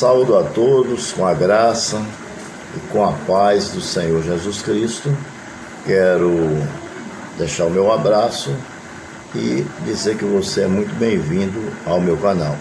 Saúdo a todos com a graça e com a paz do Senhor Jesus Cristo. Quero deixar o meu abraço e dizer que você é muito bem-vindo ao meu canal.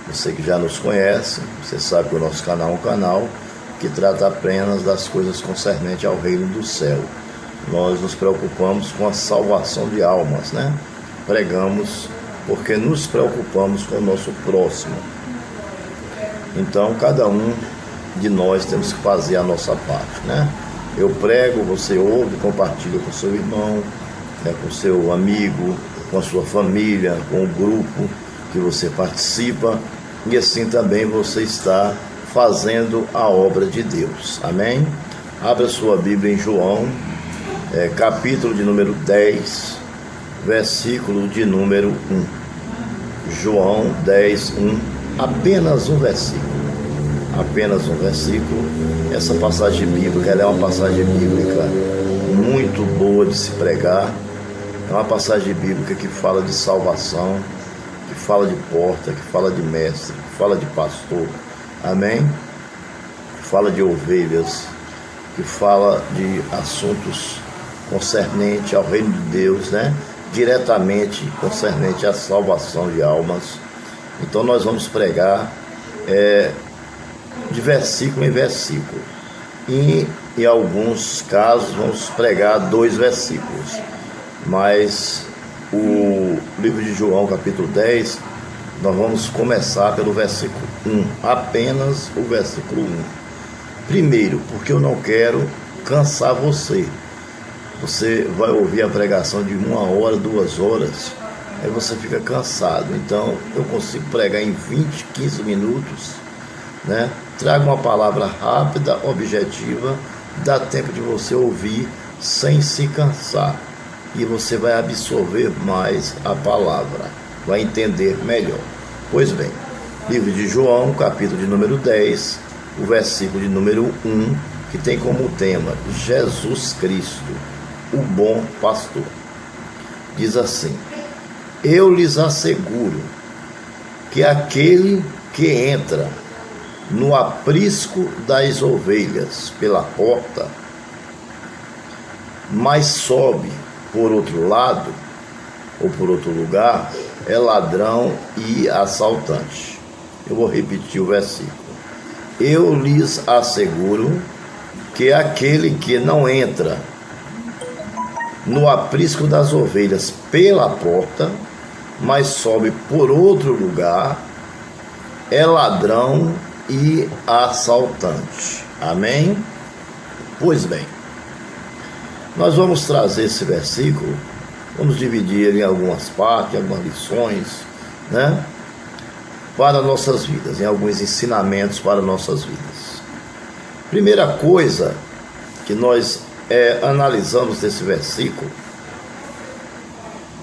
Você que já nos conhece, você sabe que o nosso canal é um canal que trata apenas das coisas concernentes ao reino do céu. Nós nos preocupamos com a salvação de almas, né? Pregamos porque nos preocupamos com o nosso próximo. Então, cada um de nós temos que fazer a nossa parte, né? Eu prego, você ouve, compartilha com seu irmão, né, com seu amigo, com a sua família, com o grupo que você participa, e assim também você está fazendo a obra de Deus. Amém? Abra sua Bíblia em João, capítulo de número 10, versículo de número 1. João 10, 1, apenas um versículo. Apenas um versículo. Essa passagem bíblica, ela é uma passagem bíblica muito boa de se pregar. É uma passagem bíblica que fala de salvação, que fala de porta, que fala de mestre, que fala de pastor. Amém? Que fala de ovelhas, que fala de assuntos concernentes ao reino de Deus, né? Diretamente concernente à salvação de almas. Então nós vamos pregar de versículo em versículo, e em alguns casos vamos pregar 2 versículos, mas o livro de João capítulo 10, nós vamos começar pelo versículo 1, apenas o versículo 1. Primeiro, porque eu não quero cansar você. Você vai ouvir a pregação de 1 hora, 2 horas, aí você fica cansado. Então eu consigo pregar em 20, 15 minutos, né? Traga uma palavra rápida, objetiva, dá tempo de você ouvir sem se cansar, e você vai absorver mais a palavra, vai entender melhor. Pois bem, livro de João, capítulo de número 10, o versículo de número 1, que tem como tema Jesus Cristo, o bom pastor. Diz assim: eu lhes asseguro que aquele que entra no aprisco das ovelhas pela porta, mas sobe por outro lado ou por outro lugar, é ladrão e assaltante. Eu vou repetir o versículo. Eu lhes asseguro que aquele que não entra no aprisco das ovelhas pela porta, mas sobe por outro lugar, é ladrão e assaltante. Amém? Pois bem, nós vamos trazer esse versículo, vamos dividir ele em algumas partes, em algumas lições, né? Para nossas vidas, em alguns ensinamentos para nossas vidas. Primeira coisa que nós analisamos desse versículo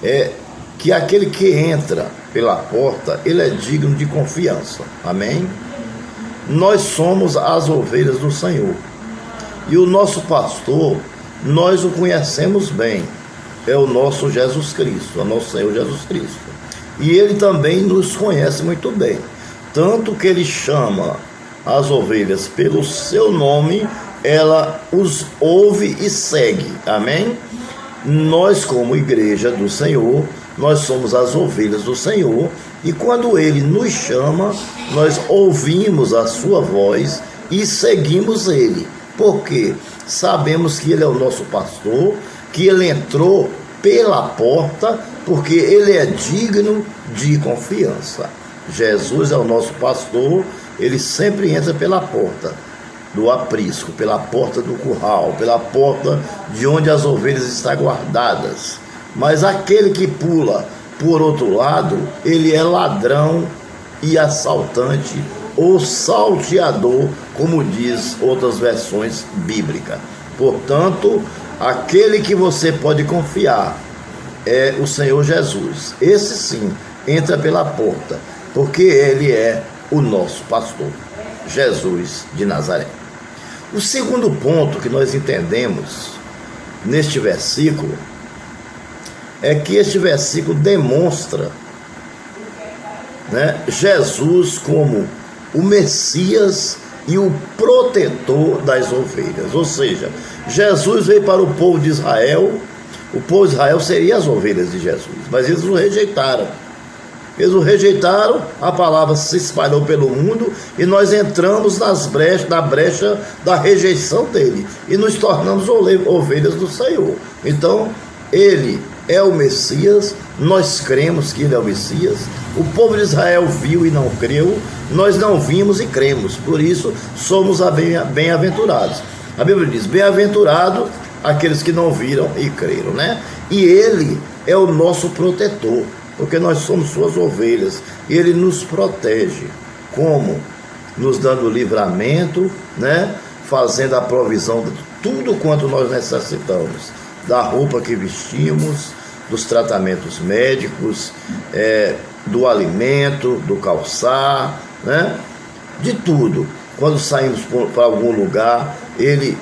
é que aquele que entra pela porta, ele é digno de confiança. Amém? Nós somos as ovelhas do Senhor, e o nosso pastor, nós o conhecemos bem, é o nosso Jesus Cristo, é o nosso Senhor Jesus Cristo, e ele também nos conhece muito bem, tanto que ele chama as ovelhas pelo seu nome, ela os ouve e segue. Amém? Nós, como igreja do Senhor, nós somos as ovelhas do Senhor, e quando ele nos chama, nós ouvimos a sua voz e seguimos ele, porque sabemos que ele é o nosso pastor, que ele entrou pela porta, porque ele é digno de confiança. Jesus é o nosso pastor, ele sempre entra pela porta do aprisco, pela porta do curral, pela porta de onde as ovelhas estão guardadas. Mas aquele que pula por outro lado, ele é ladrão e assaltante, ou salteador, como diz outras versões bíblicas. Portanto, aquele que você pode confiar é o Senhor Jesus. Esse sim entra pela porta, porque ele é o nosso pastor, Jesus de Nazaré. O segundo ponto que nós entendemos neste versículo é que este versículo demonstra, né, Jesus como o Messias e o protetor das ovelhas. Ou seja, Jesus veio para o povo de Israel. O povo de Israel seria as ovelhas de Jesus, mas eles o rejeitaram. Eles o rejeitaram, a palavra se espalhou pelo mundo e nós entramos na brecha da rejeição dele e nos tornamos ovelhas do Senhor. Então, ele é o Messias, nós cremos que ele é o Messias. O povo de Israel viu e não creu, nós não vimos e cremos, por isso somos bem-aventurados. A Bíblia diz: bem-aventurado aqueles que não viram e creram, né? E ele é o nosso protetor, porque nós somos suas ovelhas, e ele nos protege. Como? Nos dando livramento, né? Fazendo a provisão de tudo quanto nós necessitamos, da roupa que vestimos, dos tratamentos médicos, do alimento, do calçar, né? De tudo. Quando saímos para algum lugar, ele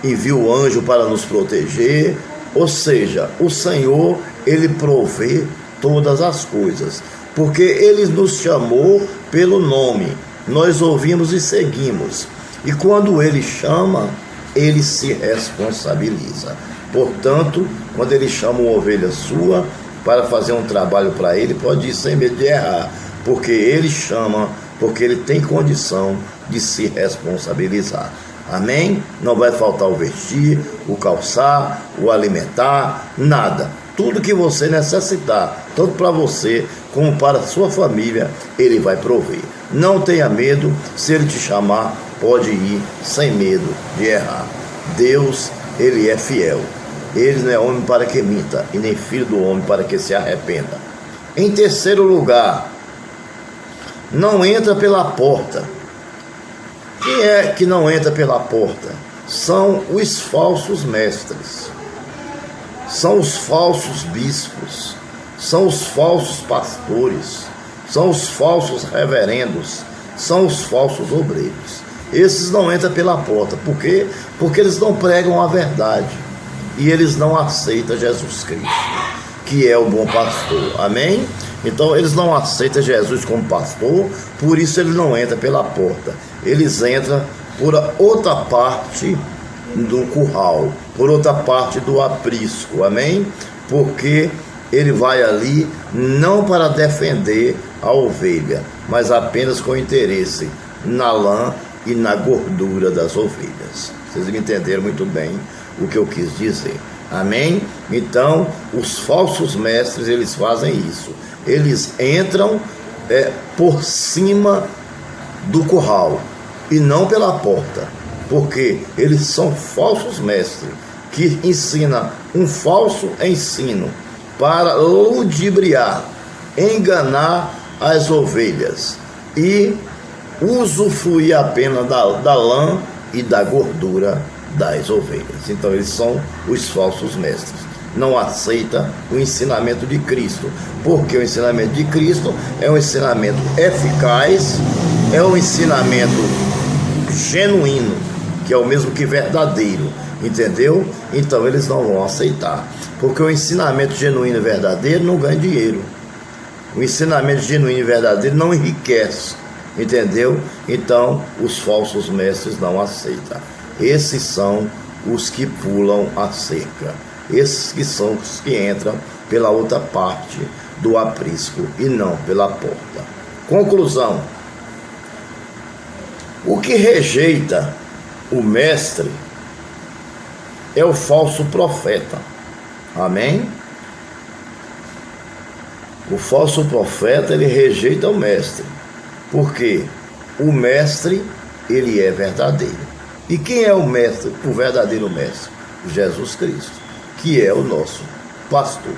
envia o anjo para nos proteger. Ou seja, o Senhor, ele provê todas as coisas, porque ele nos chamou pelo nome, nós ouvimos e seguimos, e quando ele chama, ele se responsabiliza. Portanto, quando ele chama uma ovelha sua para fazer um trabalho para ele, pode ir sem medo de errar, porque ele chama, porque ele tem condição de se responsabilizar. Amém? Não vai faltar o vestir, o calçar, o alimentar, nada. Tudo que você necessitar, tanto para você como para a sua família, ele vai prover. Não tenha medo, se ele te chamar, pode ir sem medo de errar. Deus, ele é fiel. Ele não é homem para que minta, e nem filho do homem para que se arrependa. Em terceiro lugar, não entra pela porta. Quem é que não entra pela porta? São os falsos mestres. São os falsos bispos, são os falsos pastores, são os falsos reverendos, são os falsos obreiros. Esses não entram pela porta. Por quê? Porque eles não pregam a verdade e eles não aceitam Jesus Cristo, que é o bom pastor. Amém? Então eles não aceitam Jesus como pastor, por isso ele não entra pela porta. Eles entram por outra parte do curral, por outra parte do aprisco, amém? Porque ele vai ali não para defender a ovelha, mas apenas com interesse na lã e na gordura das ovelhas. Vocês me entenderam muito bem o que eu quis dizer, amém? Então, os falsos mestres, eles fazem isso, eles entram por cima do curral e não pela porta, porque eles são falsos mestres que ensinam um falso ensino para ludibriar, enganar as ovelhas e usufruir apenas da lã e da gordura das ovelhas. Então eles são os falsos mestres. Não aceita o ensinamento de Cristo, porque o ensinamento de Cristo é um ensinamento eficaz, é um ensinamento genuíno, que é o mesmo que verdadeiro, entendeu? Então eles não vão aceitar, porque o ensinamento genuíno e verdadeiro não ganha dinheiro. O ensinamento genuíno e verdadeiro não enriquece, entendeu? Então os falsos mestres não aceitam. Esses são os que pulam a cerca, esses que são os que entram pela outra parte do aprisco e não pela porta. Conclusão: o que rejeita o mestre é o falso profeta. Amém? O falso profeta, ele rejeita o mestre, porque o mestre, ele é verdadeiro. E quem é o mestre, o verdadeiro mestre? Jesus Cristo, que é o nosso pastor.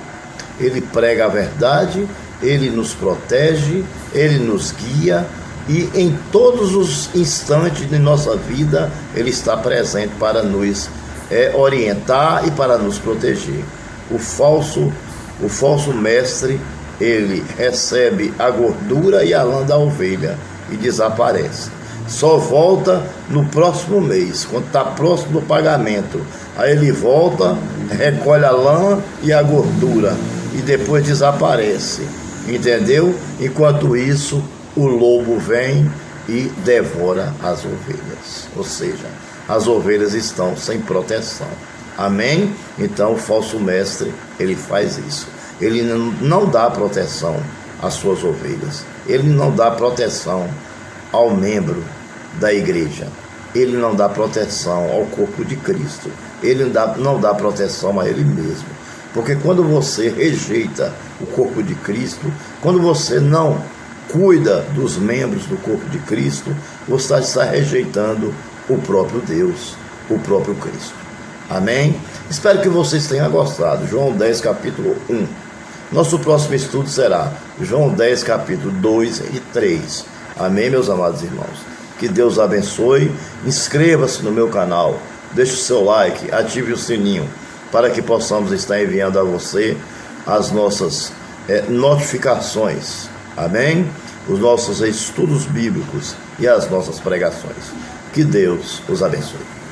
Ele prega a verdade, ele nos protege, ele nos guia, e em todos os instantes de nossa vida ele está presente para nos orientar e para nos proteger. O falso mestre, ele recebe a gordura e a lã da ovelha e desaparece. Só volta no próximo mês, quando está próximo do pagamento. Aí ele volta, recolhe a lã e a gordura e depois desaparece, entendeu? Enquanto isso, o lobo vem e devora as ovelhas. Ou seja, as ovelhas estão sem proteção. Amém? Então o falso mestre, ele faz isso. Ele não dá proteção às suas ovelhas. Ele não dá proteção ao membro da igreja. Ele não dá proteção ao corpo de Cristo. Ele não dá proteção a ele mesmo. Porque quando você rejeita o corpo de Cristo, quando você não cuida dos membros do corpo de Cristo, você está rejeitando o próprio Deus, o próprio Cristo. Amém? Espero que vocês tenham gostado. João 10, capítulo 1. Nosso próximo estudo será João 10, capítulo 2 e 3. Amém, meus amados irmãos? Que Deus abençoe. Inscreva-se no meu canal, deixe o seu like, ative o sininho, para que possamos estar enviando a você as nossas notificações. Amém? Os nossos estudos bíblicos e as nossas pregações. Que Deus os abençoe.